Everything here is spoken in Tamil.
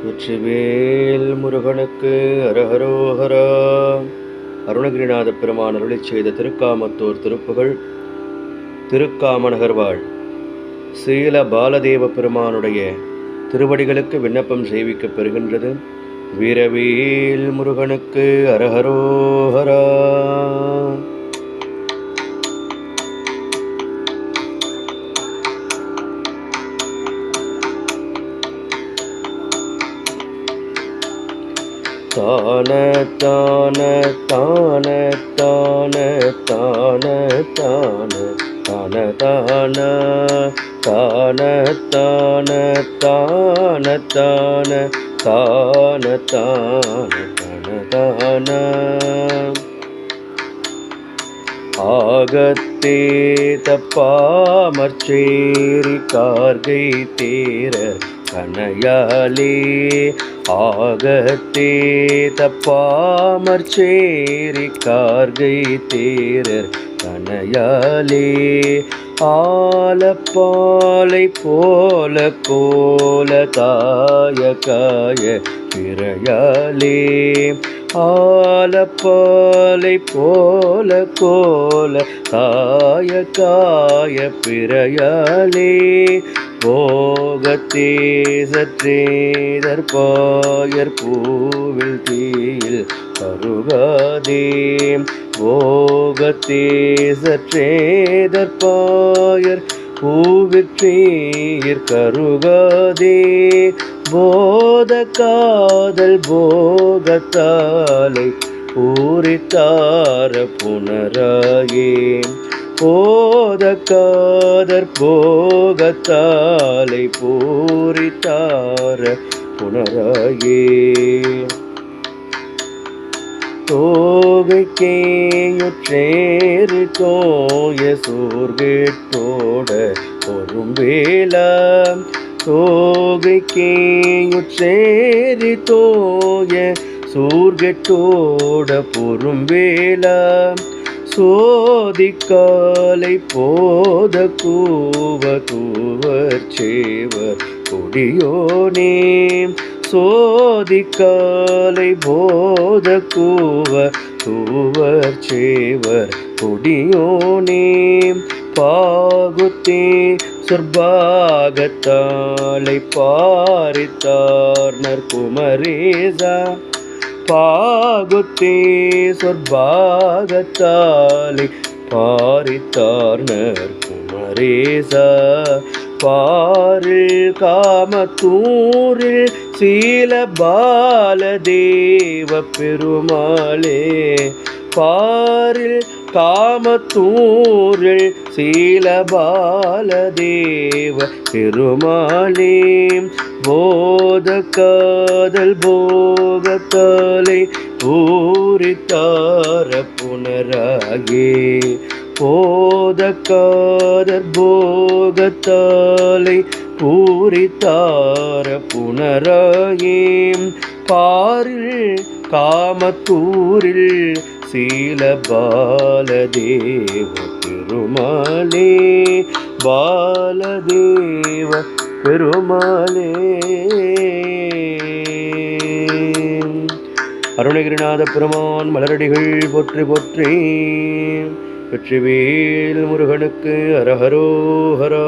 வெற்றிவேல் முருகனுக்கு அரஹரோஹரா. அருணகிரிநாத பெருமான் அருளிச் செய்த திருக்காமத்தூர் திருப்புகழ். திருக்காமநகர்வாழ் சீல பாலதேவ பெருமானுடைய திருவடிகளுக்கு விண்ணப்பம் செய்விக்கப் பெறுகின்றது. வீரவேல் முருகனுக்கு அரஹரோஹரா. தான தான தான தான தான தான தான தான தான தான தான தான தான தான தான ஆகத்தே தப்பாமற்சேரி கார்கை தேர கனையாலே ஆகத்தே தப்பாமற்சேரி கார்கை தேரர் கனையாலே ஆலப்பாலை போல கோல தாய காய பிறையாலே ஆலப்பாலை போல கோல தாய காய பிறையாலே போகத்தே சற்றேதற்பாயர் பூவில் தீயில் கருகாதே போகத்தே சற்றேதற்பாயர் பூவிற்றீர் கருகாதே போத காதல் போகத்தாலை பூரித்தார புனராயே போத காதற் போகத்தாலை பூரித்தார புனராயே தோகைக்கேயுற்றேறு தோய சூர்கேட்டோட பொறும்பேலாம் தோகைக்கேயுற்றேறு தோய சூர்கெட்டோட பொறும்பேலாம் சோதிக்காலை போத கூவ தூவர் சேவர் கொடியோனே சோதிக்காலை போத கூவ தூவர் சேவர் கொடியோனே பாகுத்தே சொர்பாகத்தாலை பாரித்தார் நற்குமரேசா பாகுத்தே சொர்பாகத்தாலை பாரித்தார் நற்குமரேசா பாரில் காமத்தூரில் சீல பாலதேவ பெருமாளே பாரில் காமத்தூரில் சீல பாலதேவ பெருமாளே போத காதல் போகத்தாலை பூரித்தார புனராயே போத காதல் போகத்தாலை பூரித்தார புனராயே பாரில் காமத்தூரில் சீல பாலதேவ பெருமாளே பாலதேவ பெருமாளே. அருணகிரிநாத பெருமான் மலரடிகள் போற்றி போற்றி. வெற்றிவேல் முருகனுக்கு அரஹரோஹரா.